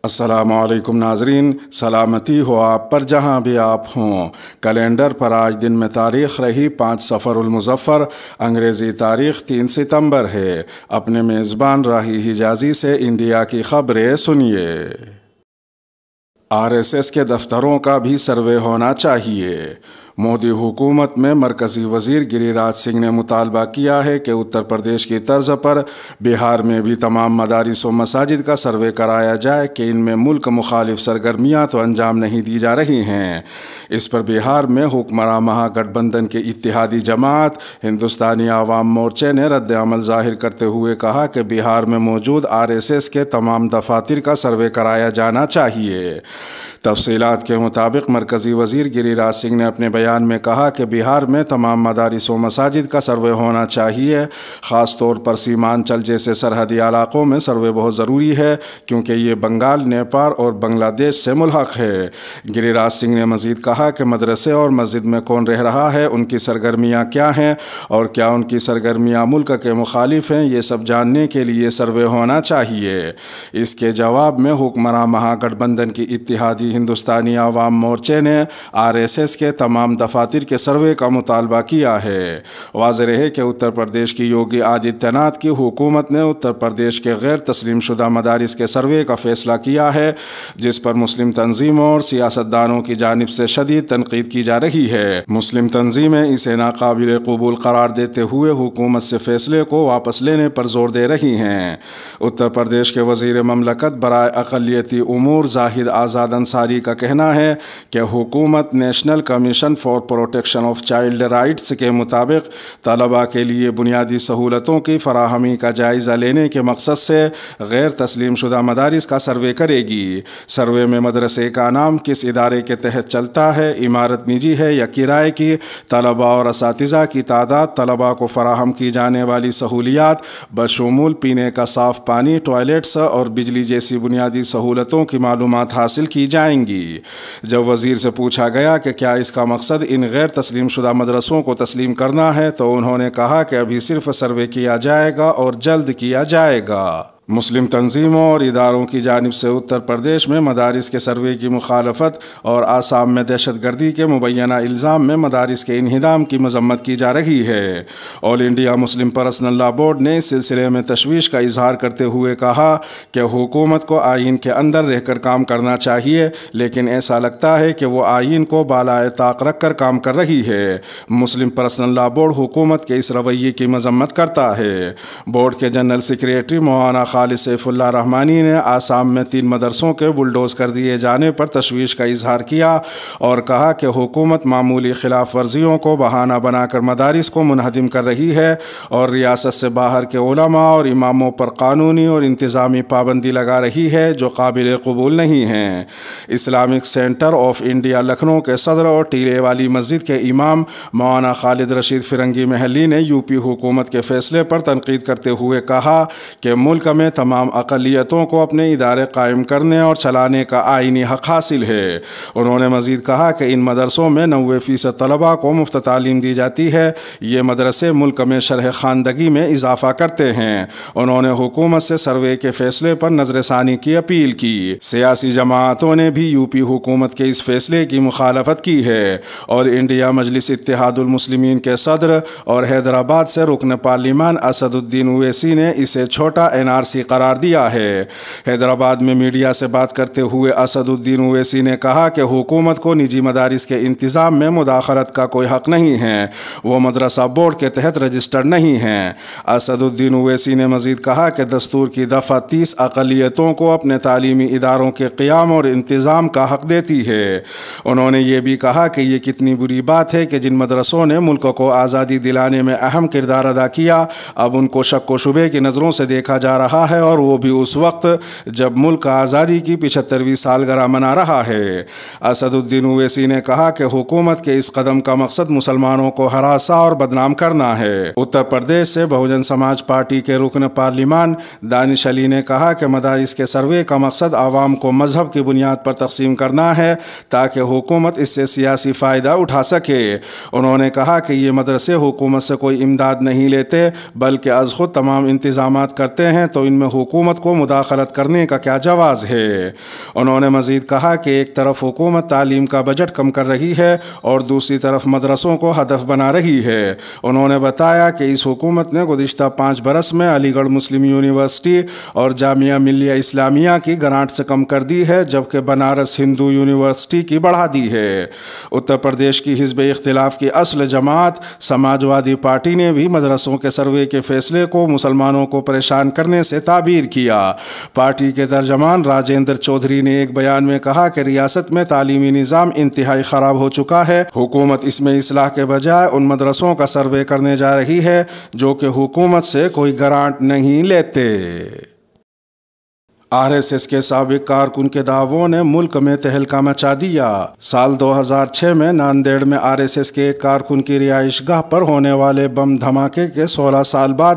السلام علیکم ناظرین، سلامتی ہو آپ پر جہاں بھی آپ ہوں۔ کیلنڈر پر آج دن میں تاریخ رہی 5 صفر المظفر، انگریزی تاریخ 3 ستمبر ہے۔ اپنے میزبان راہی حجازی سے انڈیا کی خبریں سنیے۔ RSS کے دفتروں کا بھی سروے ہونا چاہیے۔ مودی حکومت میں مرکزی وزیر گری راج سنگھ نے مطالبہ کیا ہے کہ اتر پردیش کی طرز پر بہار میں بھی تمام مدارس و مساجد کا سروے کرایا جائے کہ ان میں ملک مخالف سرگرمیاں تو انجام نہیں دی جا رہی ہیں۔ اس پر بہار میں حکمراں مہا گٹھ بندھن کے اتحادی جماعت ہندوستانی عوام مورچے نے رد عمل ظاہر کرتے ہوئے کہا کہ بہار میں موجود RSS کے تمام دفاتر کا سروے کرایا جانا چاہیے۔ تفصیلات کے مطابق مرکزی وزیر گری راج سنگھ نے اپنے بیان میں کہا کہ بہار میں تمام مدارس و مساجد کا سروے ہونا چاہیے۔ خاص طور پر سیمانچل جیسے سرحدی علاقوں میں سروے بہت ضروری ہے کیونکہ یہ بنگال، نیپال اور بنگلہ دیش سے ملحق ہے۔ گری راج سنگھ نے مزید کہا کہ مدرسے اور مسجد میں کون رہ رہا ہے، ان کی سرگرمیاں کیا ہیں اور کیا ان کی سرگرمیاں ملک کے مخالف ہیں، یہ سب جاننے کے لیے سروے ہونا چاہیے۔ اس کے جواب میں حکمراں مہا گٹھ بندھن کی اتحادی ہندوستانی عوام مورچے نے RSS کے تمام دفاتر کے سروے کا مطالبہ کیا ہے۔ واضح ہے کہ اتر پردیش کی یوگی آدتیہ ناتھ کی حکومت نے اتر پردیش کے غیر تسلیم شدہ مدارس کے سروے کا فیصلہ کیا ہے، جس پر مسلم تنظیموں اور سیاستدانوں کی جانب سے شدید تنقید کی جا رہی ہے۔ مسلم تنظیمیں اسے ناقابل قبول قرار دیتے ہوئے حکومت سے فیصلے کو واپس لینے پر زور دے رہی ہیں۔ اتر پردیش کے وزیر مملکت برائے اقلیتی امور زاہد آزاد انصاری کا کہنا ہے کہ حکومت national commission for protection of child rights کے مطابق طلباء کے لیے بنیادی سہولتوں کی فراہمی کا جائزہ لینے کے مقصد سے غیر تسلیم شدہ مدارس کا سروے کرے گی۔ سروے میں مدرسے کا نام، کس ادارے کے تحت چلتا ہے، عمارت نجی ہے یا کرائے کی، طلباء اور اساتذہ کی تعداد، طلباء کو فراہم کی جانے والی سہولیات بشمول پینے کا صاف پانی، ٹوائلٹس اور بجلی جیسی بنیادی سہولتوں کی معلومات حاصل کی جائیں گی۔ جب وزیر سے پوچھا گیا کہ کیا اس کا مقصد ان غیر تسلیم شدہ مدرسوں کو تسلیم کرنا ہے تو انہوں نے کہا کہ ابھی صرف سروے کیا جائے گا اور جلد کیا جائے گا۔ مسلم تنظیموں اور اداروں کی جانب سے اتر پردیش میں مدارس کے سروے کی مخالفت اور آسام میں دہشت گردی کے مبینہ الزام میں مدارس کے انہدام کی مذمت کی جا رہی ہے۔ آل انڈیا مسلم پرسنل لا بورڈ نے اس سلسلے میں تشویش کا اظہار کرتے ہوئے کہا کہ حکومت کو آئین کے اندر رہ کر کام کرنا چاہیے، لیکن ایسا لگتا ہے کہ وہ آئین کو بالائے طاق رکھ کر کام کر رہی ہے۔ مسلم پرسنل لا بورڈ حکومت کے اس رویے کی مذمت کرتا ہے۔ بورڈ کے جنرل سیکریٹری مولانا خالد سیف اللہ رحمانی نے آسام میں 3 مدرسوں کے بلڈوز کر دیے جانے پر تشویش کا اظہار کیا اور کہا کہ حکومت معمولی خلاف ورزیوں کو بہانہ بنا کر مدارس کو منہدم کر رہی ہے اور ریاست سے باہر کے علماء اور اماموں پر قانونی اور انتظامی پابندی لگا رہی ہے جو قابل قبول نہیں ہیں۔ Islamic centre of India Lucknow کے صدر اور ٹیلے والی مسجد کے امام مولانا خالد رشید فرنگی محلی نے UP حکومت کے فیصلے پر تنقید کرتے ہوئے کہا کہ ملک میں تمام اقلیتوں کو اپنے ادارے قائم کرنے اور چلانے کا آئینی حق حاصل ہے۔ انہوں نے مزید کہا کہ ان مدرسوں میں 90% طلباء کو مفت تعلیم دی جاتی ہے۔ یہ مدرسے ملک میں شرح خواندگی میں اضافہ کرتے ہیں۔ انہوں نے حکومت سے سروے کے فیصلے پر نظر ثانی کی اپیل کی۔ سیاسی جماعتوں نے بھی UP حکومت کے اس فیصلے کی مخالفت کی ہے اور انڈیا مجلس اتحاد المسلمین کے صدر اور حیدرآباد سے رکن پارلیمان اسد الدین اویسی نے اسے چھوٹا NRC قرار دیا ہے۔ حیدرآباد میں میڈیا سے بات کرتے ہوئے اسد الدین اویسی نے کہا کہ حکومت کو نجی مدارس کے انتظام میں مداخلت کا کوئی حق نہیں ہے، وہ مدرسہ بورڈ کے تحت رجسٹرڈ نہیں ہیں۔ اسد الدین اویسی نے مزید کہا کہ دستور کی دفعہ 30 اقلیتوں کو اپنے تعلیمی اداروں کے قیام اور انتظام کا حق دیتی ہے۔ انہوں نے یہ بھی کہا کہ یہ کتنی بری بات ہے کہ جن مدرسوں نے ملک کو آزادی دلانے میں اہم کردار ادا کیا اب ان کو شک و شبے کی نظروں سے دیکھا جا رہا ہے اور وہ بھی اس وقت جب ملک آزادی کی 75ویں سالگرہ منا رہا ہے۔ اسد الدین اویسی نے کہا کہ حکومت کے اس قدم کا مقصد مسلمانوں کو ہراساں اور بدنام کرنا ہے۔ اتر پردیش سے بہوجن سماج پارٹی کے رکن پارلیمان دانش علی نے کہا کہ مدارس کے سروے کا مقصد عوام کو مذہب کی بنیاد پر تقسیم کرنا ہے تاکہ حکومت اس سے سیاسی فائدہ اٹھا سکے۔ انہوں نے کہا کہ یہ مدرسے حکومت سے کوئی امداد نہیں لیتے بلکہ از خود تمام انتظامات کرتے ہیں، تو ان میں حکومت کو مداخلت کرنے کا کیا جواز ہے۔ انہوں نے مزید کہا کہ ایک طرف حکومت تعلیم کا بجٹ کم کر رہی ہے اور دوسری طرف مدرسوں کو ہدف بنا رہی ہے۔ انہوں نے بتایا کہ اس حکومت نے گزشتہ 5 برس میں علی گڑھ مسلم یونیورسٹی اور جامعہ ملیہ اسلامیہ کی گرانٹ سے کم کر دی ہے، جبکہ بنارس ہندو یونیورسٹی کی بڑھا دی ہے۔ اتر پردیش کی حزب اختلاف کی اصل جماعت سماجوادی پارٹی نے بھی مدرسوں کے سروے کے فیصلے کو مسلمانوں کو پریشان کرنے سے تعبیر کیا۔ پارٹی کے ترجمان راجندر چودھری نے ایک بیان میں کہا کہ ریاست میں تعلیمی نظام انتہائی خراب ہو چکا ہے۔ حکومت اس میں اصلاح کے بجائے ان مدرسوں کا سروے کرنے جا رہی ہے جو کہ حکومت سے کوئی گرانٹ نہیں لیتے۔ RSS کے سابق کارکن کے دعووں نے ملک میں تہلکہ مچا دیا۔ سال 2006 میں ناندیڑ میں RSS کے ایک کارکن کی رہائش گاہ پر ہونے والے بم دھماکے کے 16 سال بعد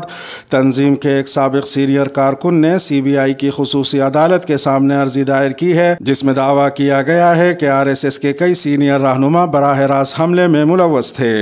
تنظیم کے ایک سابق سینئر کارکن نے CBI کی خصوصی عدالت کے سامنے عرضی دائر کی ہے، جس میں دعویٰ کیا گیا ہے کہ RSS کے کئی سینئر رہنما براہ راست حملے میں ملوث تھے۔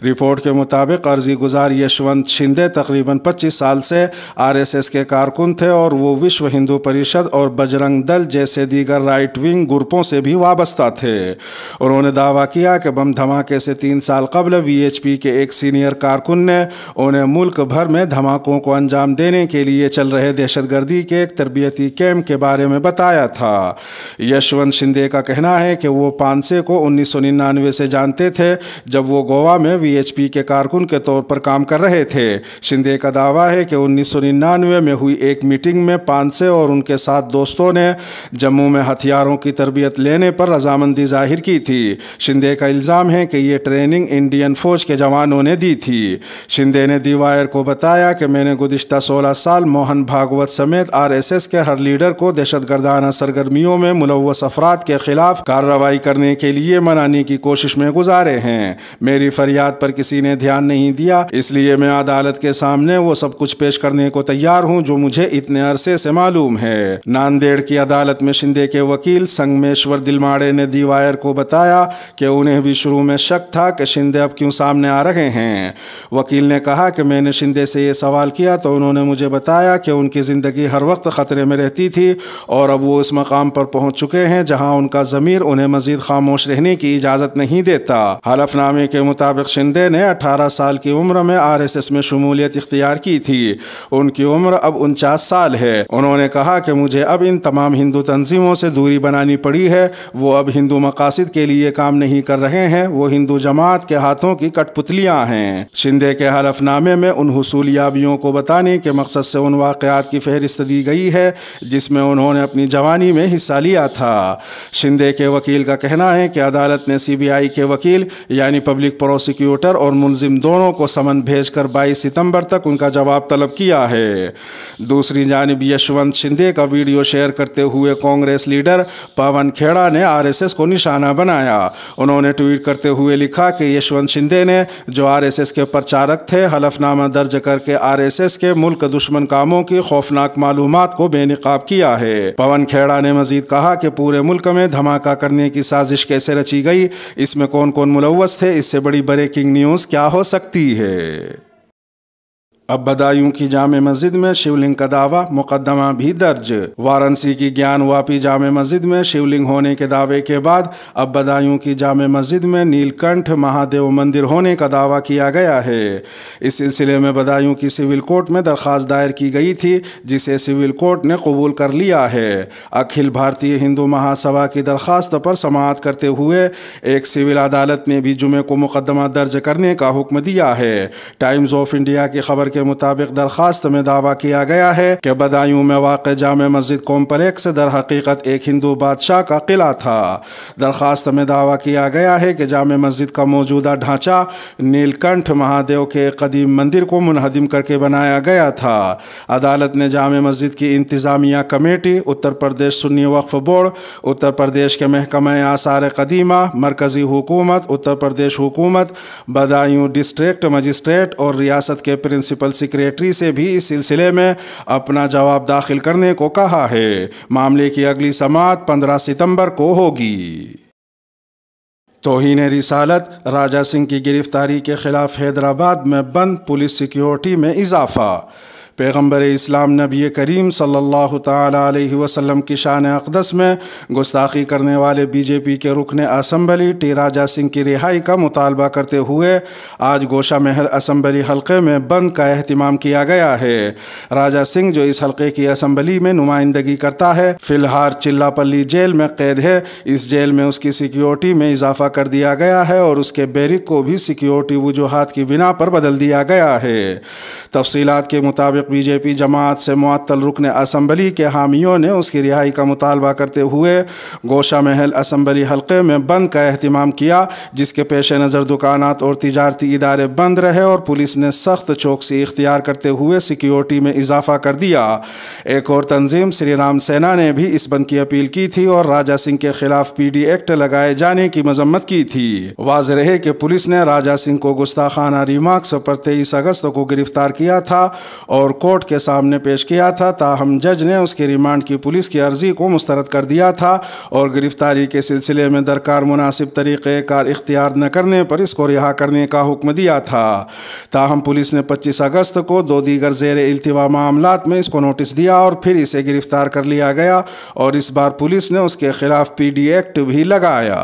رپورٹ کے مطابق عرضی گزار یشونت شندے تقریباً 25 سال سے RSS کے کارکن تھے اور وہ وشو ہندو پریشد اور بجرنگ دل جیسے دیگر رائٹ ونگ گروپوں سے بھی وابستہ تھے۔ انہوں نے دعویٰ کیا کہ بم دھماکے سے 3 سال قبل VHP کے ایک سینئر کارکن نے انہیں ملک بھر میں دھماکوں کو انجام دینے کے لیے چل رہے دہشت گردی کے ایک تربیتی کیمپ کے بارے میں بتایا تھا۔ یشونت شندے کا کہنا ہے کہ وہ پانسے کو 1999 سے جانتے تھے، جب وہ گوا میں VHP کے کارکن کے طور پر کام کر رہے تھے۔ شندے کا دعویٰ ہے کہ 1999 میں ہوئی ایک میٹنگ میں پانسے اور ان کے ساتھ دوستوں نے جموں میں ہتھیاروں کی تربیت لینے پر رضامندی ظاہر کی تھی۔ شندے کا الزام ہے کہ یہ ٹریننگ انڈین فوج کے جوانوں نے دی تھی۔ شندے نے دی وائر کو بتایا کہ میں نے گزشتہ 16 سال موہن بھاگوت سمیت RSS کے ہر لیڈر کو دہشت گردانہ سرگرمیوں میں ملوث افراد کے خلاف کارروائی کرنے کے لیے منانے کی کوشش میں گزارے ہیں۔ میری فریاد پر کسی نے دھیان نہیں دیا، اس لیے میں عدالت کے سامنے وہ سب کچھ پیش کرنے کو تیار ہوں جو مجھے اتنے عرصے سے معلوم ہے۔ ناندیڑ کی عدالت میں شندے کے وکیل سنگمیشور دلماڑے نے دی وائر کو بتایا کہ انہیں بھی شروع میں شک تھا کہ شندے اب کیوں سامنے آ رہے ہیں۔ وکیل نے کہا کہ میں نے شندے سے یہ سوال کیا تو انہوں نے مجھے بتایا کہ ان کی زندگی ہر وقت خطرے میں رہتی تھی اور اب وہ اس مقام پر پہنچ چکے ہیں جہاں ان کا ضمیر انہیں مزید خاموش رہنے کی اجازت نہیں دیتا۔ حلف نامے کے مطابق شندے نے 18 سال کی عمر میں RSS میں شمولیت اختیار کی تھی۔ ان کی عمر اب 49 سال ہے۔ انہوں نے کہا کہ مجھے اب ان تمام ہندو تنظیموں سے دوری بنانی پڑی ہے۔ وہ اب ہندو مقاصد کے لیے کام نہیں کر رہے ہیں، وہ ہندو جماعت کے ہاتھوں کی کٹ پتلیاں ہیں۔ شندے کے حلف نامے میں ان حصول یابیوں کو بتانے کے مقصد سے ان واقعات کی فہرست دی گئی ہے جس میں انہوں نے اپنی جوانی میں حصہ لیا تھا۔ شندے کے وکیل کا کہنا ہے کہ عدالت نے CBI کے وکیل یعنی پبلک پروسیکیوٹر اور ملزم دونوں کو سمن بھیج کر 22 ستمبر تک ان کا جواب طلب کیا ہے۔ دوسری جانب یشونت شندے کا ویڈیو شیئر کرتے ہوئے کانگریس لیڈر پون کھیڑا نے RSS کو نشانہ بنایا۔ انہوں نے ٹویٹ کرتے ہوئے لکھا کہ یشونت شندے نے جو RSS کے پرچارک تھے حلف نامہ درج کر کے RSS کے ملک دشمن کاموں کی خوفناک معلومات کو بے نقاب کیا ہے۔ پون کھیڑا نے مزید کہا کہ پورے ملک میں دھماکہ کرنے کی سازش کیسے رچی گئی، اس میں کون کون ملوث تھے، اس سے بڑی بریکنگ نیوز کیا ہو سکتی ہے۔ اب بدایوں کی جامع مسجد میں شیولنگ کا دعویٰ، مقدمہ بھی درج۔ وارانسی کی گیان واپی جامع مسجد میں شیولنگ ہونے کے دعوے کے بعد اب بدایوں کی جامع مسجد میں نیل کنٹھ مہادیو مندر ہونے کا دعویٰ کیا گیا ہے۔ اس سلسلے میں بدایوں کی سول کورٹ میں درخواست دائر کی گئی تھی جسے سول کورٹ نے قبول کر لیا ہے۔ اکھل بھارتی ہندو مہا سبھا کی درخواست پر سماعت کرتے ہوئے ایک سول عدالت نے بھی جمعے کو مقدمہ درج کرنے کا حکم دیا ہے۔ ٹائمز آف انڈیا کی خبر کے مطابق درخواست میں دعویٰ کیا گیا ہے کہ بدایوں میں واقع جامع مسجد کمپلیکس در حقیقت ایک ہندو بادشاہ کا قلعہ تھا۔ درخواست میں دعویٰ کیا گیا ہے کہ جامع مسجد کا موجودہ ڈھانچہ نیل کنٹھ مہادیو کے قدیم مندر کو منہدم کر کے بنایا گیا تھا۔ عدالت نے جامع مسجد کی انتظامیہ کمیٹی، اتر پردیش سنی وقف بورڈ، اتر پردیش کے محکمہ آثار قدیمہ، مرکزی حکومت، اتر پردیش حکومت، بدایوں ڈسٹرکٹ مجسٹریٹ اور ریاست کے پرنسپل سیکریٹری سے بھی اس سلسلے میں اپنا جواب داخل کرنے کو کہا ہے۔ معاملے کی اگلی سماعت 15 ستمبر کو ہوگی۔ توہین رسالت، راجا سنگھ کی گرفتاری کے خلاف حیدرآباد میں بند، پولیس سیکیورٹی میں اضافہ۔ پیغمبر اسلام نبی کریم صلی اللہ تعالی علیہ وسلم کی شان اقدس میں گستاخی کرنے والے بی جے پی کے رکن اسمبلی ٹی راجا سنگھ کی رہائی کا مطالبہ کرتے ہوئے آج گوشہ محل اسمبلی حلقے میں بند کا اہتمام کیا گیا ہے۔ راجا سنگھ جو اس حلقے کی اسمبلی میں نمائندگی کرتا ہے فی الحال چلا پلی جیل میں قید ہے۔ اس جیل میں اس کی سیکیورٹی میں اضافہ کر دیا گیا ہے اور اس کے بیرک کو بھی سیکیورٹی وجوہات کی بنا پر بدل دیا گیا ہے۔ تفصیلات کے مطابق بی جے پی جماعت سے معطل رکن اسمبلی کے حامیوں نے اس کی رہائی کا مطالبہ کرتے ہوئے گوشہ محل اسمبلی حلقے میں بند کا اہتمام کیا، جس کے پیش نظر دکانات اور تجارتی ادارے بند رہے اور پولیس نے سخت چوکسی اختیار کرتے ہوئے سیکیورٹی میں اضافہ کر دیا۔ ایک اور تنظیم سری رام سینا نے بھی اس بند کی اپیل کی تھی اور راجا سنگھ کے خلاف پی ڈی ایکٹ لگائے جانے کی مذمت کی تھی۔ واضح رہے کہ پولیس نے راجا سنگھ کو گستاخانہ ریمارکس پر 23 اگست کو گرفتار کیا تھا اور کورٹ کے سامنے پیش کیا تھا، تاہم جج نے اس کے ریمانڈ کی پولیس کی عرضی کو مسترد کر دیا تھا اور گرفتاری کے سلسلے میں درکار مناسب طریقہ کار اختیار نہ کرنے پر اس کو رہا کرنے کا حکم دیا تھا۔ تاہم پولیس نے 25 اگست کو 2 دیگر زیر التوا معاملات میں اس کو نوٹس دیا اور پھر اسے گرفتار کر لیا گیا اور اس بار پولیس نے اس کے خلاف پی ڈی ایکٹ بھی لگایا۔